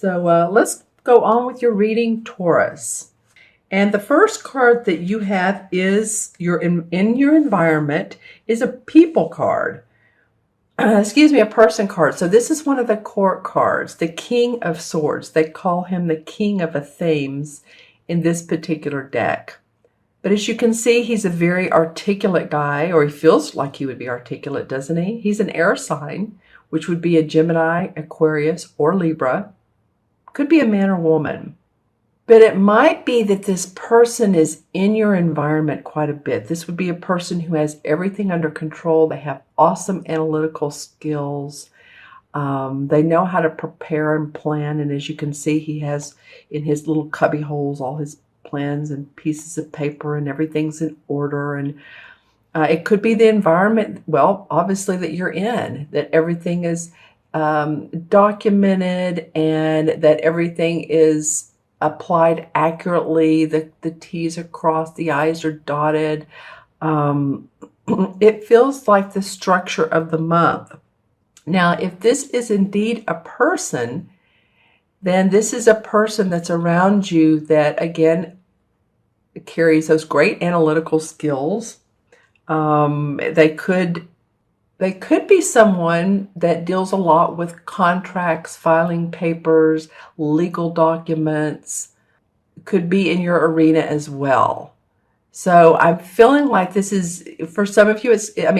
So let's go on with your reading, Taurus. And the first card that you have is in your environment is a people card. Excuse me, a person card. So this is one of the court cards, the King of Swords. They call him the King of Themes in this particular deck. But as you can see, he's a very articulate guy, or he feels like he would be articulate, doesn't he? He's an air sign, which would be a Gemini, Aquarius, or Libra. Could be a man or woman. But it might be that this person is in your environment quite a bit. This would be a person who has everything under control. They have awesome analytical skills. They know how to prepare and plan. And as you can see, he has in his little cubby holes all his plans and pieces of paper, and everything's in order. And it could be the environment, well, obviously, that you're in, that everything is documented and that everything is applied accurately. The T's are crossed, the I's are dotted. It feels like the structure of the month. Now, if this is indeed a person, then this is a person that's around you that, again, carries those great analytical skills. They could be someone that deals a lot with contracts, filing papers, legal documents. Could be in your arena as well. So I'm feeling like this is, for some of you,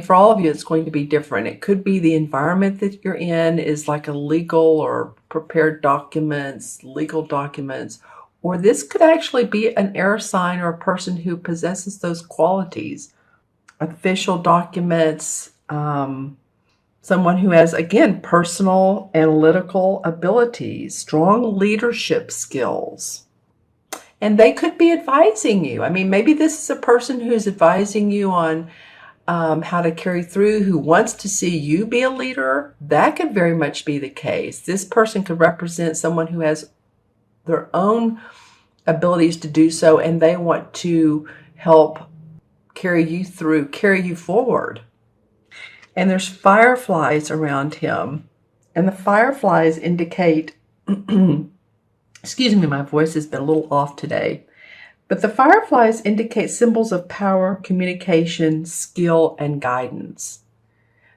for all of you, it's going to be different. It could be the environment that you're in is like a legal or prepared documents, legal documents, or this could actually be an air sign or a person who possesses those qualities. Official documents, someone who has, again, personal analytical abilities, strong leadership skills. And they could be advising you. Maybe this is a person who's advising you on how to carry through, who wants to see you be a leader. That could very much be the case. This person could represent someone who has their own abilities to do so, and they want to help carry you through, carry you forward. And there's fireflies around him. And the fireflies indicate, excuse me, my voice has been a little off today. But the fireflies indicate symbols of power, communication, skill, and guidance.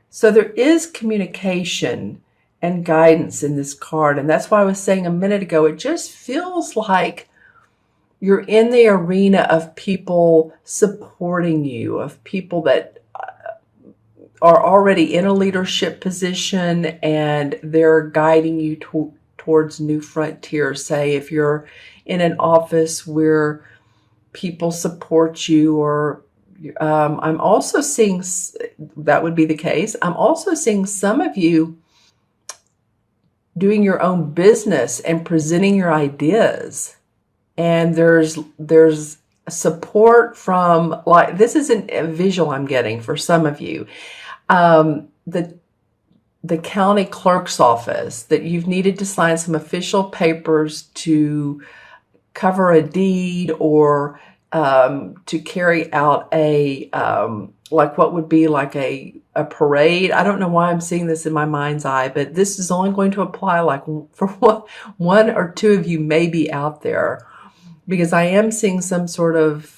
So there is communication and guidance in this card. And that's why I was saying a minute ago, it just feels like you're in the arena of people supporting you, of people that are already in a leadership position and they're guiding you towards new frontiers. Say if you're in an office where people support you, or I'm also seeing, that would be the case. I'm also seeing some of you doing your own business and presenting your ideas. And there's support from, like, this isn't a visual I'm getting for some of you. The county clerk's office, that you've needed to sign some official papers to cover a deed, or to carry out a like what would be like a parade. I don't know why I'm seeing this in my mind's eye, but this is only going to apply like for one or two of you maybe out there, because I am seeing some sort of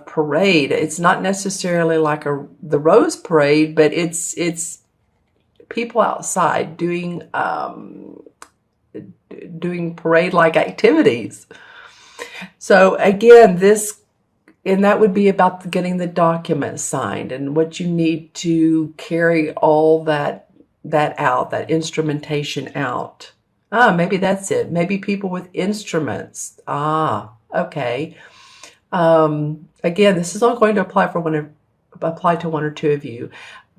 parade. It's not necessarily like the Rose Parade, but it's people outside doing parade-like activities. So again, that would be about getting the documents signed and what you need to carry all that out, that instrumentation out. Maybe that's it. Maybe people with instruments. Okay. Again, this is not going to apply to one or two of you,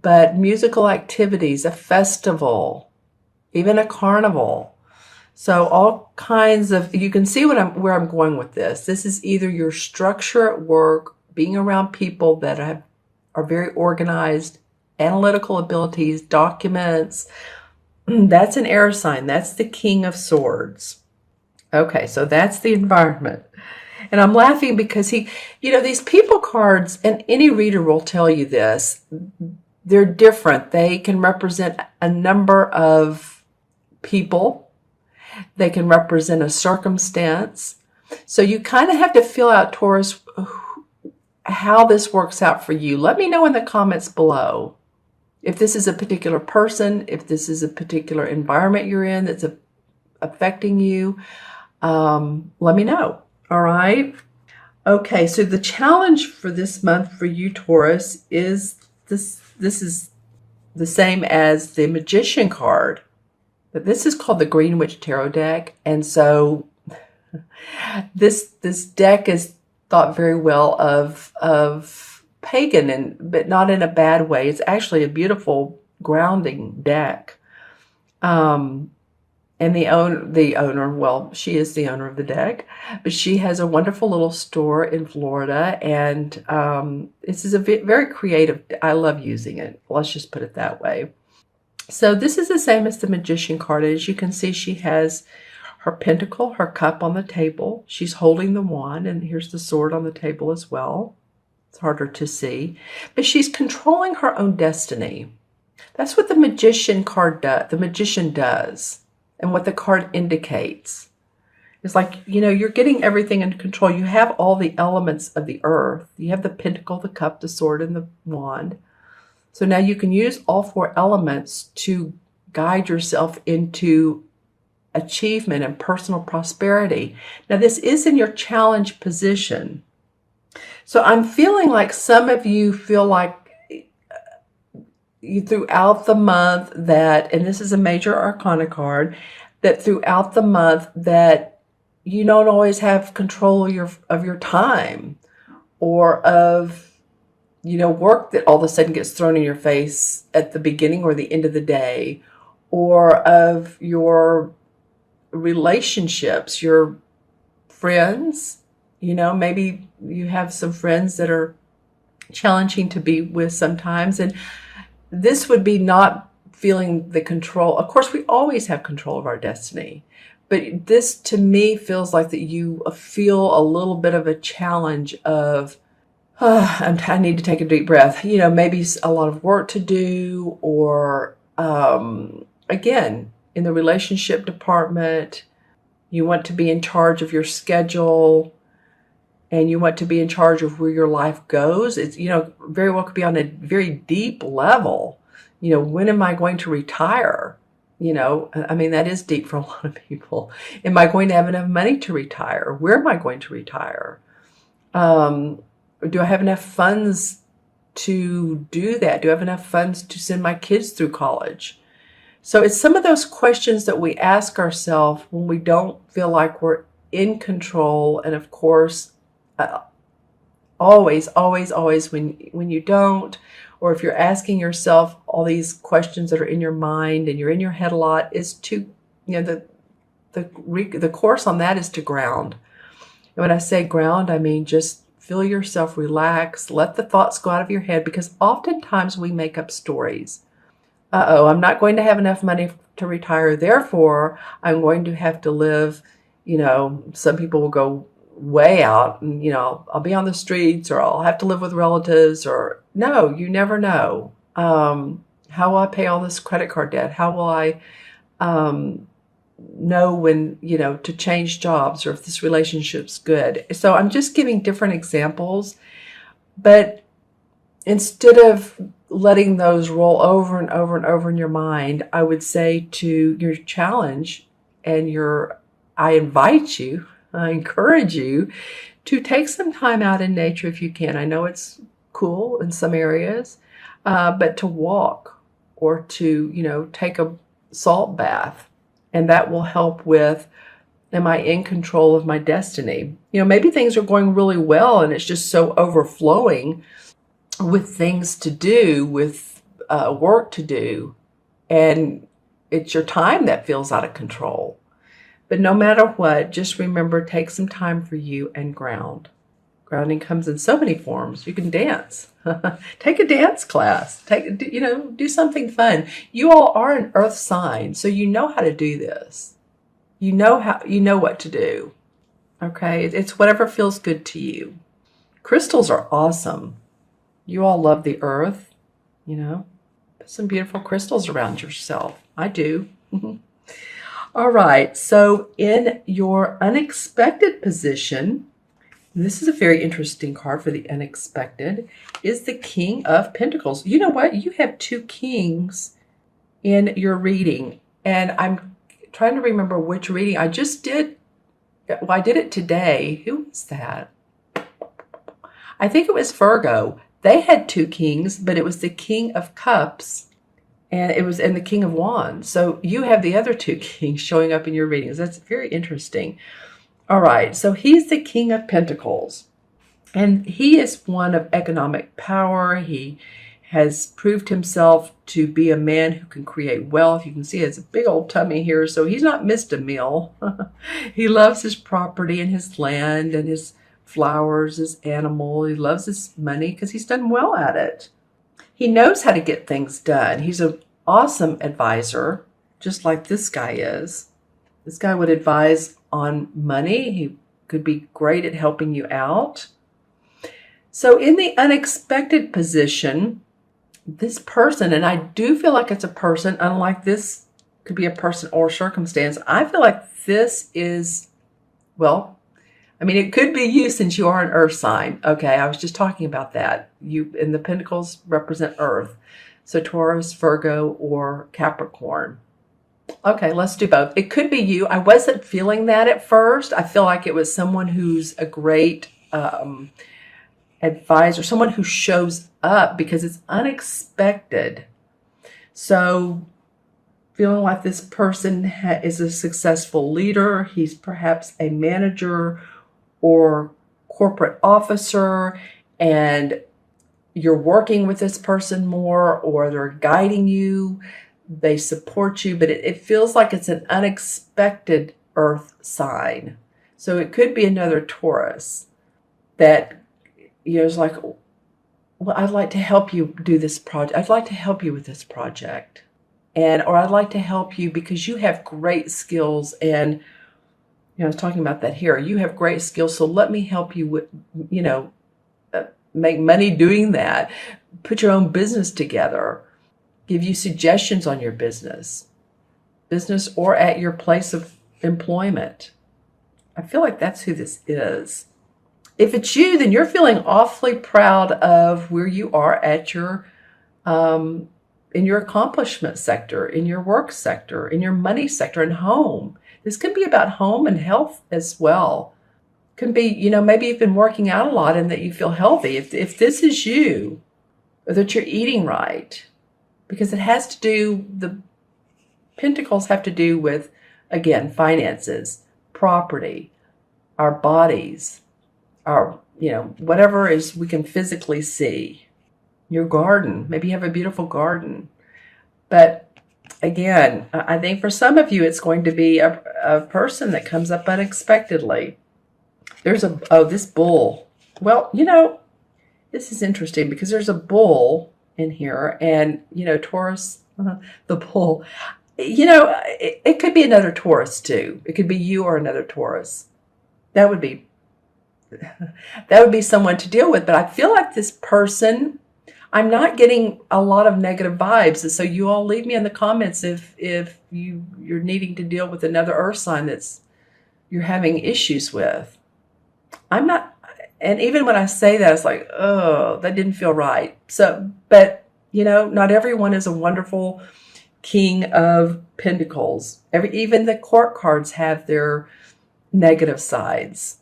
but musical activities, a festival, even a carnival. So all kinds of, you can see where I'm going with this. This is either your structure at work, being around people that are very organized, analytical abilities, documents. That's an air sign. That's the King of Swords. Okay, so that's the environment. And I'm laughing because these people cards, and any reader will tell you this, they're different. They can represent a number of people. They can represent a circumstance. So you kind of have to feel out, Taurus, how this works out for you. Let me know in the comments below if this is a particular person, if this is a particular environment you're in that's affecting you. Let me know. All right. Okay, so the challenge for this month for you, Taurus, is this is the same as the Magician card. But this is called the Green Witch Tarot deck. And so this deck is thought very well of pagan, but not in a bad way. It's actually a beautiful grounding deck. And the owner, well, she is the owner of the deck, but she has a wonderful little store in Florida, and this is a very creative. I love using it. Let's just put it that way. So this is the same as the Magician card. As you can see, she has her pentacle, her cup on the table. She's holding the wand, and here's the sword on the table as well. It's harder to see, but she's controlling her own destiny. That's what the Magician card does. The Magician does. And what the card indicates is like, you're getting everything under control. You have all the elements of the earth. You have the pentacle, the cup, the sword, and the wand. So now you can use all four elements to guide yourself into achievement and personal prosperity. Now, this is in your challenge position. So I'm feeling like some of you feel like you throughout the month that, and this is a major arcana card, that throughout the month that you don't always have control of your time, or of work that all of a sudden gets thrown in your face at the beginning or the end of the day, or of your relationships, your friends. Maybe you have some friends that are challenging to be with sometimes, and this would be not feeling the control. Of course, we always have control of our destiny, but this to me feels like that you feel a little bit of a challenge of, I need to take a deep breath. Maybe a lot of work to do, or again, in the relationship department, you want to be in charge of your schedule, and you want to be in charge of where your life goes. It's, very well could be on a very deep level. When am I going to retire? That is deep for a lot of people. Am I going to have enough money to retire? Where am I going to retire? Do I have enough funds to do that? Do I have enough funds to send my kids through college? So it's some of those questions that we ask ourselves when we don't feel like we're in control. And of course, always when you don't, or if you're asking yourself all these questions that are in your mind and you're in your head a lot, is to, the course on that is to ground. And when I say ground, I mean just feel yourself relax, let the thoughts go out of your head, because oftentimes we make up stories. I'm not going to have enough money to retire, therefore I'm going to have to live, some people will go way out, and I'll be on the streets, or I'll have to live with relatives, or no, you never know. How will I pay all this credit card debt? How will I know when to change jobs, or if this relationship's good? So I'm just giving different examples, but instead of letting those roll over and over and over in your mind, I would say to your challenge, and I encourage you to take some time out in nature if you can. I know it's cool in some areas, but to walk, or to, take a salt bath, and that will help with, am I in control of my destiny? Maybe things are going really well and it's just so overflowing with things to do, with work to do, and it's your time that feels out of control. But no matter what, just remember, take some time for you and ground. Grounding comes in so many forms. You can dance. Take a dance class. Do something fun. You all are an earth sign, so you know how to do this. You know what to do. Okay? It's whatever feels good to you. Crystals are awesome. You all love the earth, Put some beautiful crystals around yourself. I do. All right, so in your unexpected position, this is a very interesting card for the unexpected, is the King of Pentacles. You know what? You have two kings in your reading, and I'm trying to remember which reading I just did. Well, I did it today. Who was that? I think it was Virgo. They had two kings, but it was the King of Cups and the King of Wands. So you have the other two kings showing up in your readings. That's very interesting. All right, so he's the King of Pentacles, and he is one of economic power. He has proved himself to be a man who can create wealth. You can see he has a big old tummy here, so he's not missed a meal. He loves his property and his land and his flowers, his animal. He loves his money because he's done well at it. He knows how to get things done. He's an awesome advisor, just like this guy is. This guy would advise on money. He could be great at helping you out. So in the unexpected position, this person, and I do feel like it's a person, unlike this could be a person or circumstance, I feel like this is, well, I mean, it could be you since you are an earth sign. Okay, I was just talking about that. You and the pentacles represent earth. So Taurus, Virgo, or Capricorn. Okay, let's do both. It could be you. I wasn't feeling that at first. I feel like it was someone who's a great advisor, someone who shows up because it's unexpected. So feeling like this person is a successful leader. He's perhaps a manager or corporate officer, and you're working with this person more, or they're guiding you. They support you, but it feels like it's an unexpected earth sign. So it could be another Taurus that, is like, well, I'd like to help you do this project. I'd like to help you with this project. Or I'd like to help you because you have great skills. And, I was talking about that here. You have great skills, so let me help you with, make money doing that. Put your own business together. Give you suggestions on your business or at your place of employment. I feel like that's who this is. If it's you, then you're feeling awfully proud of where you are at your, in your accomplishment sector, in your work sector, in your money sector, and home. This can be about home and health as well. Can be, maybe you've been working out a lot and that you feel healthy. If this is you, or that you're eating right, because it has to do, the pentacles have to do with, again, finances, property, our bodies, our, whatever is we can physically see. Your garden, maybe you have a beautiful garden. But again, I think for some of you, it's going to be a person that comes up unexpectedly. There's this bull. Well, this is interesting because there's a bull in here, and Taurus, the bull, it could be another Taurus too. It could be you or another Taurus. That would be someone to deal with. But I feel like this person, I'm not getting a lot of negative vibes. So you all leave me in the comments if you're needing to deal with another earth sign that's you're having issues with. I'm not, and even when I say that, it's like, oh, that didn't feel right. So, but not everyone is a wonderful King of Pentacles. Even the court cards have their negative sides.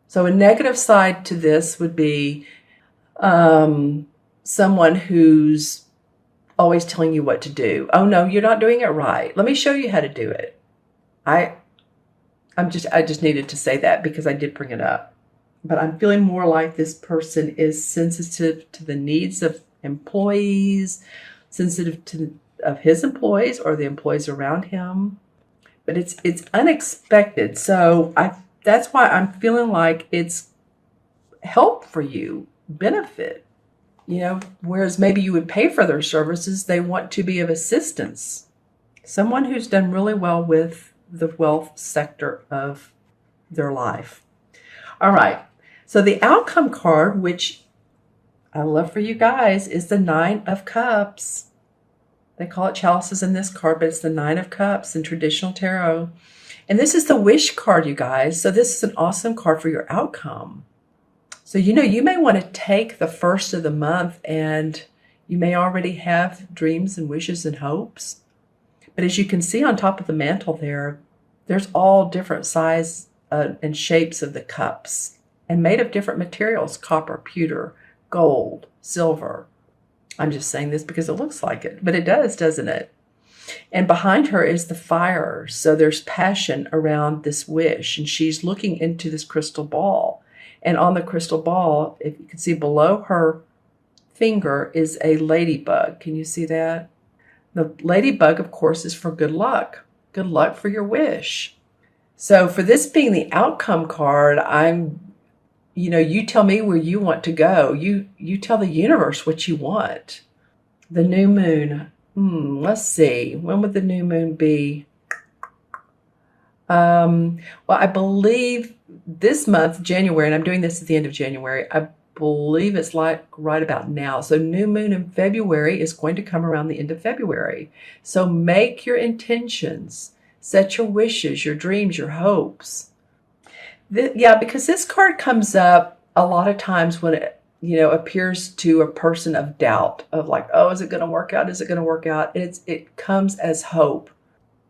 So a negative side to this would be someone who's always telling you what to do. Oh no, you're not doing it right. Let me show you how to do it. I just needed to say that because I did bring it up. But I'm feeling more like this person is sensitive to the needs of employees, sensitive of his employees or the employees around him. But it's unexpected. So that's why I'm feeling like it's help for you, benefit. Whereas maybe you would pay for their services, they want to be of assistance. Someone who's done really well with the wealth sector of their life. All right. So the outcome card, which I love for you guys, is the Nine of Cups. They call it chalices in this card, but it's the Nine of Cups in traditional tarot. And this is the wish card, you guys. So this is an awesome card for your outcome. So, you may want to take the first of the month and you may already have dreams and wishes and hopes. But as you can see on top of the mantle there's all different size and shapes of the cups and made of different materials: copper, pewter, gold, silver. I'm just saying this because it looks like it, but it does, doesn't it? And behind her is the fire. So there's passion around this wish, and she's looking into this crystal ball. And on the crystal ball, if you can see below her finger, is a ladybug. Can you see that? The ladybug, of course, is for good luck. Good luck for your wish. So for this being the outcome card, you tell me where you want to go. You tell the universe what you want. The new moon. Let's see. When would the new moon be? Well, I believe this month, January, and I'm doing this at the end of January, I believe it's like right about now. So new moon in February is going to come around the end of February. So make your intentions, set your wishes, your dreams, your hopes. Because this card comes up a lot of times when it, appears to a person of doubt, of like, oh, is it going to work out? Is it going to work out? It comes as hope,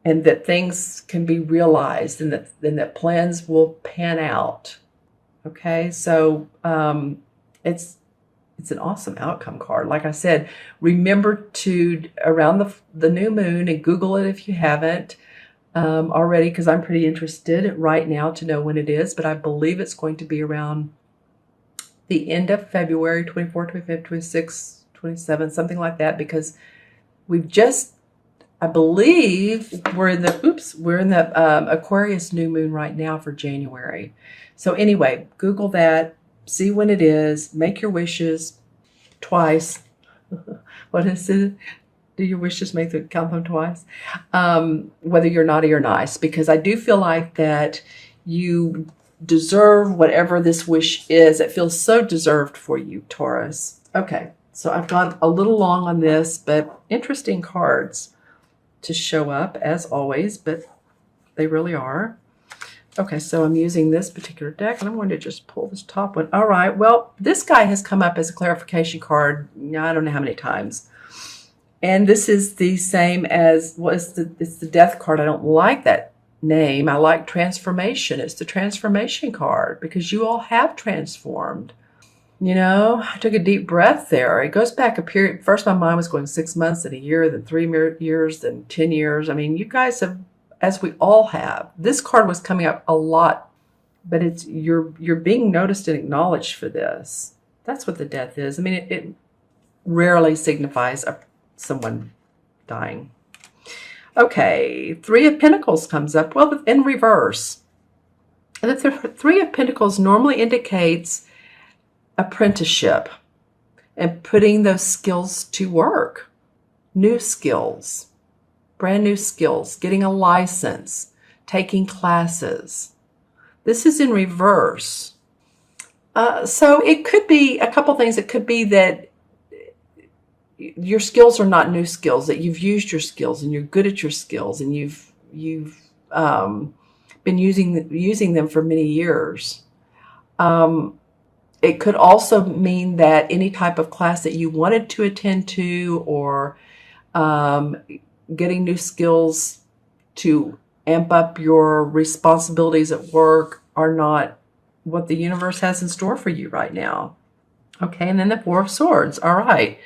and that things can be realized, and that plans will pan out. Okay, so it's an awesome outcome card. Like I said, remember to, around the new moon, and Google it if you haven't already, because I'm pretty interested right now to know when it is, but I believe it's going to be around the end of February, 24, 25, 26, 27, something like that, because we've just, I believe we're in the Aquarius new moon right now for January. So anyway, Google that, see when it is, make your wishes twice. What is it? Do your wishes count them twice? Whether you're naughty or nice, because I do feel like that you deserve whatever this wish is. It feels so deserved for you, Taurus. Okay, so I've gone a little long on this, but interesting cards to show up as always, but they really are. Okay, so I'm using this particular deck, and I'm going to just pull this top one. All right, well, this guy has come up as a clarification card, I don't know how many times. And this is the same as, it's the death card. I don't like that name. I like transformation. It's the transformation card, because you all have transformed. I took a deep breath there. It goes back a period. First, my mind was going 6 months, then a year, then 3 years, then 10 years. I mean, you guys have, as we all have. This card was coming up a lot, but you're being noticed and acknowledged for this. That's what the death is. I mean, it rarely signifies someone dying. Okay, Three of Pentacles comes up. Well, in reverse. And the Three of Pentacles normally indicates apprenticeship and putting those skills to work. New skills, brand new skills, getting a license, taking classes. This is in reverse. So it could be a couple things. It could be that your skills are not new skills, that you've used your skills and you're good at your skills, and you've been using them for many years. It could also mean that any type of class that you wanted to attend to, or getting new skills to amp up your responsibilities at work, are not what the universe has in store for you right now. Okay, and then the Four of Swords. All right.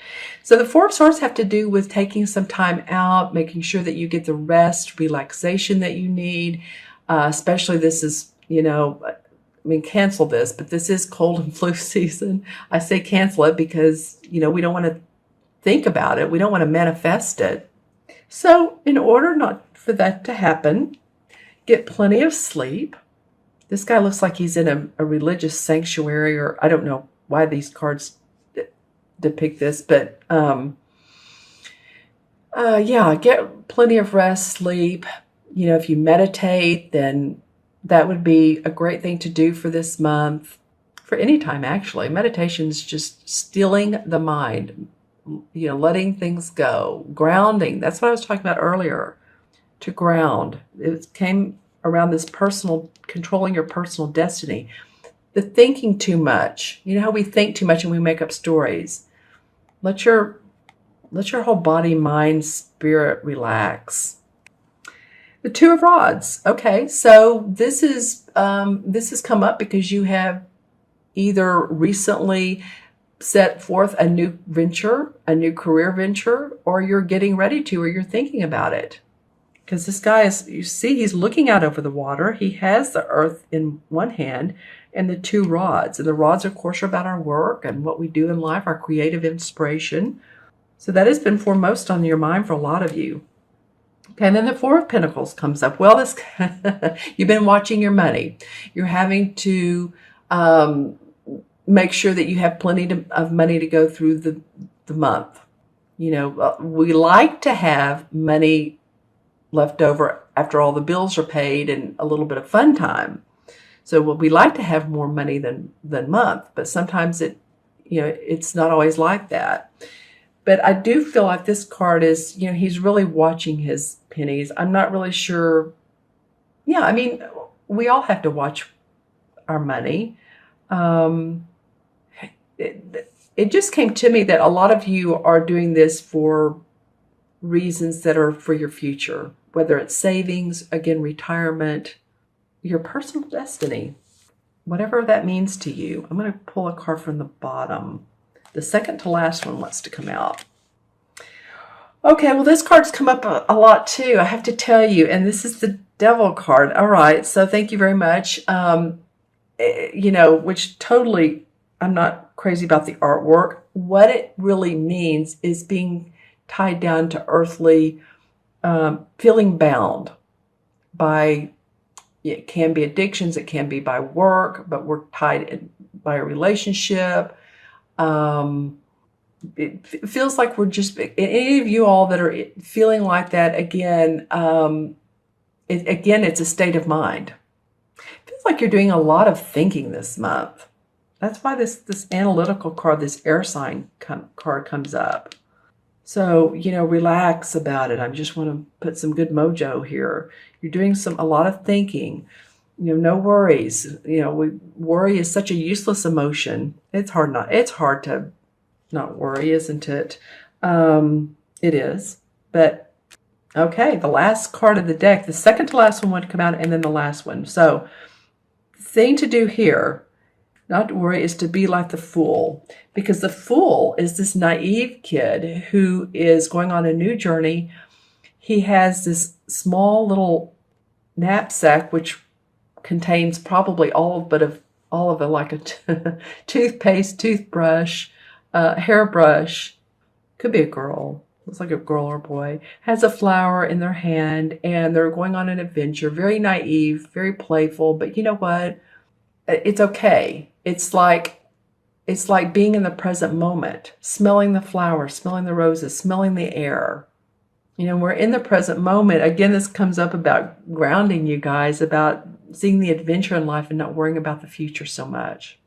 So the Four of Swords have to do with taking some time out, making sure that you get the rest, relaxation that you need. Especially this is, cancel this, but this is cold and flu season. I say cancel it because, we don't want to think about it. We don't want to manifest it. So in order not for that to happen, get plenty of sleep. This guy looks like he's in a religious sanctuary, or I don't know why these cards depict this, but get plenty of rest, sleep. If you meditate, then that would be a great thing to do for this month, for any time actually. Meditation is just stilling the mind, letting things go, grounding. That's what I was talking about earlier. To ground. It came around this personal, controlling your personal destiny. The thinking too much. You know how we think too much and we make up stories. Let your whole body, mind, spirit relax. The Two of Rods. Okay, so this has come up because you have either recently set forth a new venture, a new career venture, or you're getting ready to, or you're thinking about it. Because this guy is, you see, he's looking out over the water. He has the earth in one hand and the two rods. And the rods, of course, are about our work and what we do in life, our creative inspiration. So that has been foremost on your mind for a lot of you. Okay, and then the Four of Pentacles comes up. Well, this you've been watching your money. You're having to make sure that you have plenty of money to go through the month. We like to have money left over after all the bills are paid and a little bit of fun time. So we like to have more money than month, but sometimes it's not always like that. But I do feel like this card is, he's really watching his pennies. I'm not really sure. Yeah, I mean, we all have to watch our money. It just came to me that a lot of you are doing this for reasons that are for your future, whether it's savings, again, retirement, your personal destiny, whatever that means to you. I'm going to pull a card from the bottom. The second to last one wants to come out. Okay, well, this card's come up a lot too, I have to tell you, and this is the Devil card. All right, so thank you very much. Which totally, I'm not crazy about the artwork. What it really means is being tied down to earthly, feeling bound by, it can be addictions, it can be by work, but we're tied by a relationship. It feels like we're just, any of you all that are feeling like that, again, it's a state of mind. It feels like you're doing a lot of thinking this month. That's why this analytical card, this air sign card comes up. So, relax about it. I just want to put some good mojo here. You're doing a lot of thinking. No worries. Worry is such a useless emotion. It's hard to not worry, isn't it? It is. But okay, the last card of the deck, the second to last one would come out, and then the last one. So the thing to do here, not to worry, is to be like the Fool, because the Fool is this naive kid who is going on a new journey. He has this small little knapsack which contains probably all of it, like a toothpaste, toothbrush, hairbrush, could be a girl, looks like a girl or boy, has a flower in their hand, and they're going on an adventure. Very naive, very playful, but you know what? It's okay. It's like being in the present moment, smelling the flowers, smelling the roses, smelling the air. We're in the present moment. Again, this comes up about grounding, you guys, about seeing the adventure in life and not worrying about the future so much.